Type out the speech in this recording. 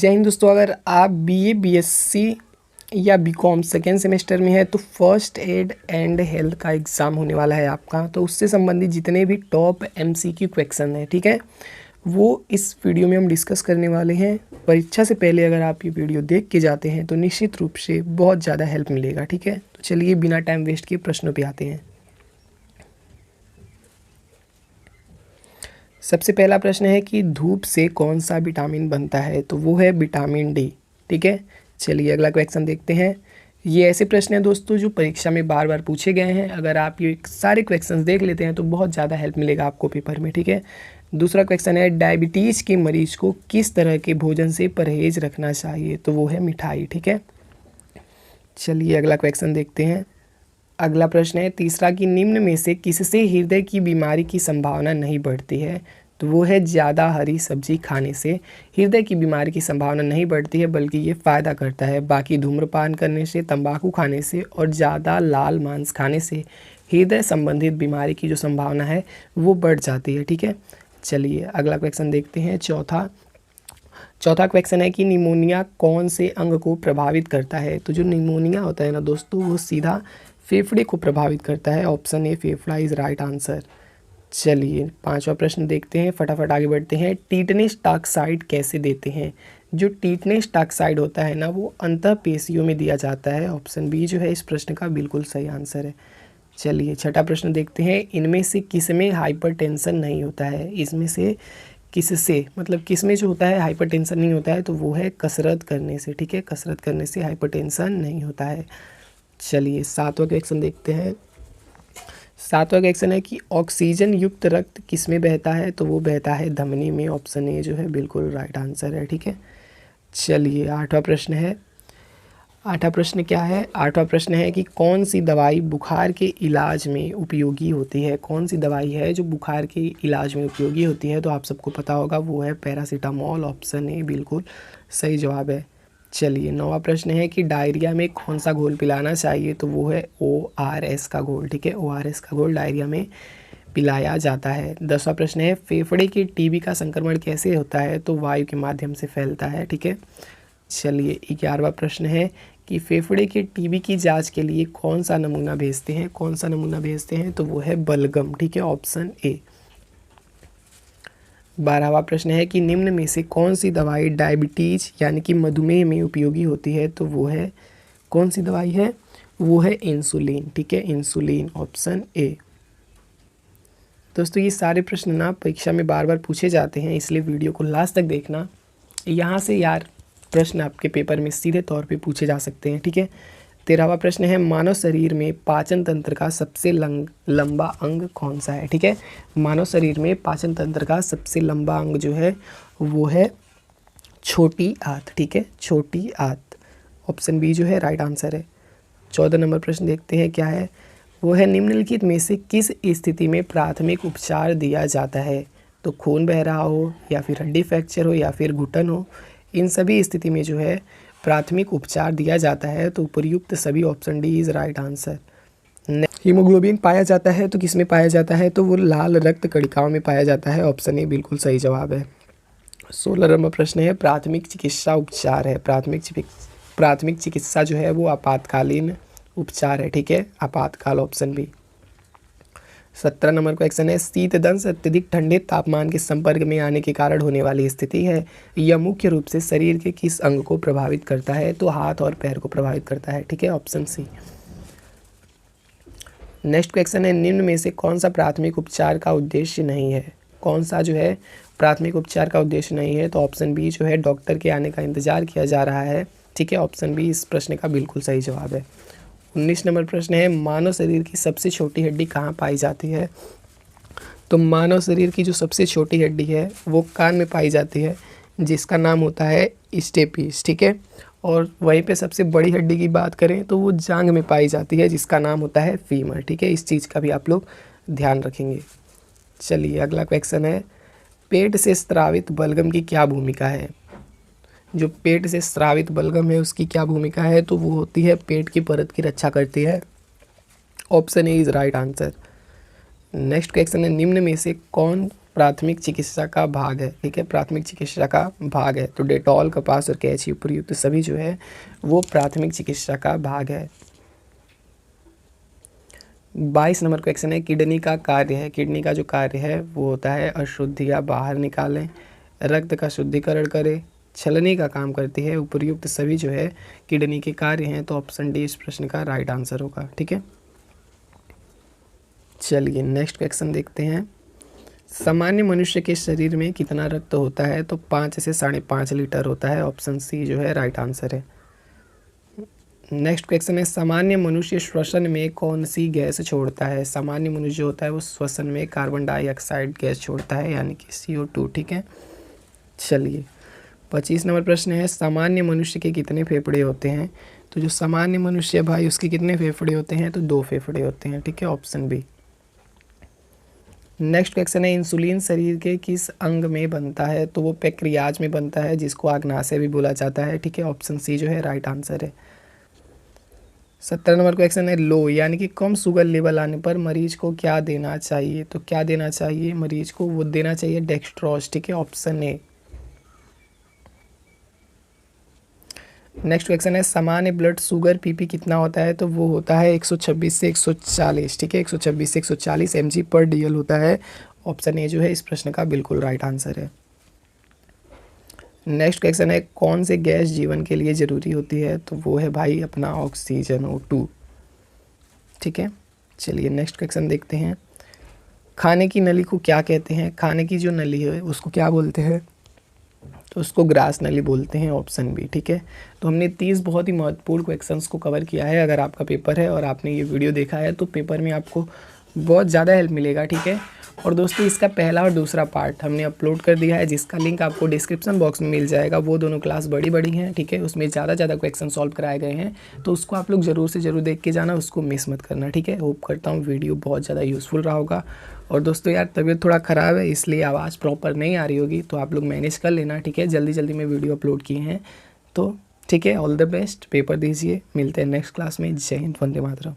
जय हिंद दोस्तों। अगर आप बीए, बीएससी या बीकॉम सेकेंड सेमेस्टर में है तो फर्स्ट एड एंड हेल्थ का एग्ज़ाम होने वाला है आपका। तो उससे संबंधित जितने भी टॉप एमसीक्यू क्वेश्चन हैं, ठीक है, वो इस वीडियो में हम डिस्कस करने वाले हैं। परीक्षा से पहले अगर आप ये वीडियो देख के जाते हैं तो निश्चित रूप से बहुत ज़्यादा हेल्प मिलेगा। ठीक है, तो चलिए बिना टाइम वेस्ट किए प्रश्नों पे आते हैं। सबसे पहला प्रश्न है कि धूप से कौन सा विटामिन बनता है, तो वो है विटामिन डी। ठीक है, चलिए अगला क्वेश्चन देखते हैं। ये ऐसे प्रश्न हैं दोस्तों जो परीक्षा में बार बार पूछे गए हैं। अगर आप ये सारे क्वेश्चंस देख लेते हैं तो बहुत ज़्यादा हेल्प मिलेगा आपको पेपर में। ठीक है, दूसरा क्वेश्चन है डायबिटीज़ के मरीज को किस तरह के भोजन से परहेज रखना चाहिए, तो वो है मिठाई। ठीक है, चलिए अगला क्वेश्चन देखते हैं। अगला प्रश्न है तीसरा कि निम्न में से किससे हृदय की बीमारी की संभावना नहीं बढ़ती है, तो वो है ज़्यादा हरी सब्जी खाने से हृदय की बीमारी की संभावना नहीं बढ़ती है, बल्कि ये फ़ायदा करता है। बाकी धूम्रपान करने से, तंबाकू खाने से और ज़्यादा लाल मांस खाने से हृदय संबंधित बीमारी की जो संभावना है वो बढ़ जाती है। ठीक है, चलिए अगला क्वेश्चन देखते हैं। चौथा क्वेश्चन है कि निमोनिया कौन से अंग को प्रभावित करता है, तो जो निमोनिया होता है ना दोस्तों, वो सीधा फेफड़े को प्रभावित करता है। ऑप्शन ए फेफड़ा इज़ राइट आंसर। चलिए पांचवा प्रश्न देखते हैं, फटाफट आगे बढ़ते हैं। टिटनेस टॉक्साइड कैसे देते हैं, जो टिटनेस टॉक्साइड होता है ना वो अंतःपेशियों में दिया जाता है। ऑप्शन बी जो है इस प्रश्न का बिल्कुल सही आंसर है। चलिए छठा प्रश्न देखते हैं। इनमें से किसमें हाइपरटेंशन नहीं होता है, इसमें से किससे मतलब किसमें जो होता है हाइपरटेंशन नहीं होता है, तो वो है कसरत करने से। ठीक है, कसरत करने से हाइपरटेंशन नहीं होता है। चलिए सातवां क्वेश्चन देखते हैं। सातवां क्वेश्चन है कि ऑक्सीजन युक्त रक्त किस में बहता है, तो वो बहता है धमनी में। ऑप्शन ए जो है बिल्कुल राइट आंसर है। ठीक है, चलिए आठवां प्रश्न है। आठवां प्रश्न क्या है? आठवां प्रश्न है कि कौन सी दवाई बुखार के इलाज में उपयोगी होती है। कौन सी दवाई है जो बुखार के इलाज में उपयोगी होती है, तो आप सबको पता होगा वो है पैरासीटामोल। ऑप्शन ए बिल्कुल सही जवाब है। चलिए नौवां प्रश्न है कि डायरिया में कौन सा घोल पिलाना चाहिए, तो वो है ORS का घोल। ठीक है, ORS का घोल डायरिया में पिलाया जाता है। 10वां प्रश्न है फेफड़े के टीबी का संक्रमण कैसे होता है, तो वायु के माध्यम से फैलता है। ठीक है, चलिए 11वां प्रश्न है कि फेफड़े के टीबी की जांच के लिए कौन सा नमूना भेजते हैं। कौन सा नमूना भेजते हैं, तो वो है बलगम। ठीक है, ऑप्शन ए। 12वां प्रश्न है कि निम्न में से कौन सी दवाई डायबिटीज़ यानी कि मधुमेह में उपयोगी होती है, तो वो है कौन सी दवाई है, वो है इंसुलिन। ठीक है, इंसुलिन। Option A. दोस्तों ये सारे प्रश्न ना परीक्षा में बार बार पूछे जाते हैं, इसलिए वीडियो को लास्ट तक देखना। यहाँ से यार प्रश्न आपके पेपर में सीधे तौर पे पूछे जा सकते हैं। ठीक है, 13वां प्रश्न है मानव शरीर में पाचन तंत्र का सबसे लंबा अंग कौन सा है। ठीक है, मानव शरीर में पाचन तंत्र का सबसे लंबा अंग जो है वो है छोटी आंत। ठीक है, छोटी आंत। ऑप्शन बी जो है राइट आंसर है। 14 नंबर प्रश्न देखते हैं क्या है, वो है निम्नलिखित में से किस स्थिति में प्राथमिक उपचार दिया जाता है, तो खून बह रहा हो या फिर हड्डी फ्रैक्चर हो या फिर घुटन हो, इन सभी स्थिति में जो है प्राथमिक उपचार दिया जाता है। तो उपयुक्त सभी option D is right answer. Haemoglobin पाया जाता है तो किस में पाया जाता है, तो वो लाल रक्त कणिकाओं में पाया जाता है। ऑप्शन ए बिल्कुल सही जवाब है। 16 नंबर प्रश्न है प्राथमिक चिकित्सा उपचार है। प्राथमिक चिकित्सा जो है वो आपातकालीन उपचार है। ठीक है, आपातकाल। Option B. 17 नंबर क्वेश्चन है शीतदंश अत्यधिक ठंडे तापमान के संपर्क में आने के कारण होने वाली स्थिति है। यह मुख्य रूप से शरीर के किस अंग को प्रभावित करता है, तो हाथ और पैर को प्रभावित करता है। ठीक है, ऑप्शन सी। नेक्स्ट क्वेश्चन है निम्न में से कौन सा प्राथमिक उपचार का उद्देश्य नहीं है। कौन सा जो है प्राथमिक उपचार का उद्देश्य नहीं है, तो ऑप्शन बी जो है डॉक्टर के आने का इंतजार किया जा रहा है। ठीक है, ऑप्शन बी इस प्रश्न का बिल्कुल सही जवाब है। 19 नंबर प्रश्न है मानव शरीर की सबसे छोटी हड्डी कहाँ पाई जाती है, तो मानव शरीर की जो सबसे छोटी हड्डी है वो कान में पाई जाती है, जिसका नाम होता है स्टेपिस। ठीक है, और वहीं पे सबसे बड़ी हड्डी की बात करें तो वो जांघ में पाई जाती है, जिसका नाम होता है फीमर। ठीक है, इस चीज़ का भी आप लोग ध्यान रखेंगे। चलिए अगला क्वेश्चन है पेट से स्रावित बलगम की क्या भूमिका है। जो पेट से स्रावित बलगम है उसकी क्या भूमिका है, तो वो होती है पेट की परत की रक्षा करती है। Option A is right answer. Next question है निम्न में से कौन प्राथमिक चिकित्सा का भाग है, ठीक है, प्राथमिक चिकित्सा का भाग है। तो डेटॉल, कपास और कैंची उपयुक्त सभी जो है वो प्राथमिक चिकित्सा का भाग है। 22 नंबर क्वेश्चन है, किडनी का कार्य है, किडनी का जो कार्य है वो होता है अशुद्धियाँ बाहर निकालें, रक्त का शुद्धिकरण करे, छलनी का काम करती है। उपयुक्त सभी जो है किडनी के कार्य हैं। तो ऑप्शन डी इस प्रश्न का राइट आंसर होगा, ठीक है। चलिए नेक्स्ट क्वेश्चन देखते हैं। सामान्य मनुष्य के शरीर में कितना रक्त होता है? तो 5 से 5.5 लीटर होता है। ऑप्शन सी जो है राइट आंसर है। नेक्स्ट क्वेश्चन है, सामान्य मनुष्य श्वसन में कौन सी गैस छोड़ता है? सामान्य मनुष्य जो होता है वो श्वसन में कार्बन डाइऑक्साइड गैस छोड़ता है, यानी कि CO2, ठीक है। चलिए 25 नंबर प्रश्न है, सामान्य मनुष्य के कितने फेफड़े होते हैं? तो जो सामान्य मनुष्य है भाई उसके कितने फेफड़े होते हैं? तो 2 फेफड़े होते हैं, ठीक है, ऑप्शन बी। नेक्स्ट क्वेश्चन है, इंसुलिन शरीर के किस अंग में बनता है? तो वो पैक्रियाज में बनता है, जिसको आग्नाशय भी बोला जाता है, ठीक है, ऑप्शन सी जो है राइट आंसर है। 17 नंबर क्वेश्चन है, लो यानी कि कम शुगर लेवल आने पर मरीज को क्या देना चाहिए? तो क्या देना चाहिए मरीज को? वो देना चाहिए डेक्सट्रोज, ठीक है, ऑप्शन ए। नेक्स्ट क्वेश्चन है, सामान्य ब्लड शुगर पीपी कितना होता है? तो वो होता है 126 से 140, ठीक है, 126 से 140 mg/dl होता है। ऑप्शन ए जो है इस प्रश्न का बिल्कुल राइट आंसर है। नेक्स्ट क्वेश्चन है, कौन से गैस जीवन के लिए ज़रूरी होती है? तो वो है भाई अपना ऑक्सीजन, O2, ठीक है। चलिए नेक्स्ट क्वेश्चन देखते हैं। खाने की नली को क्या कहते हैं? खाने की जो नली है उसको क्या बोलते हैं? तो उसको ग्रास नली बोलते हैं, ऑप्शन बी, ठीक है। तो हमने 30 बहुत ही महत्वपूर्ण क्वेश्चंस को कवर किया है। अगर आपका पेपर है और आपने ये वीडियो देखा है तो पेपर में आपको बहुत ज़्यादा हेल्प मिलेगा, ठीक है। और दोस्तों इसका पहला और दूसरा पार्ट हमने अपलोड कर दिया है, जिसका लिंक आपको डिस्क्रिप्शन बॉक्स में मिल जाएगा। वो दोनों क्लास बड़ी बड़ी हैं, ठीक है, उसमें ज़्यादा क्वेश्चन सॉल्व कराए गए हैं। तो उसको आप लोग ज़रूर से ज़रूर देख के जाना, उसको मिस मत करना, ठीक है। होप करता हूँ वीडियो बहुत ज़्यादा यूज़फुल रहा होगा। और दोस्तों यार तबीयत थोड़ा ख़राब है, इसलिए आवाज़ प्रॉपर नहीं आ रही होगी, तो आप लोग मैनेज कर लेना, ठीक है। जल्दी में वीडियो अपलोड किए हैं तो ठीक है। ऑल द बेस्ट, पेपर दीजिए, मिलते हैं नेक्स्ट क्लास में। जय हिंद, वंदे मातरम।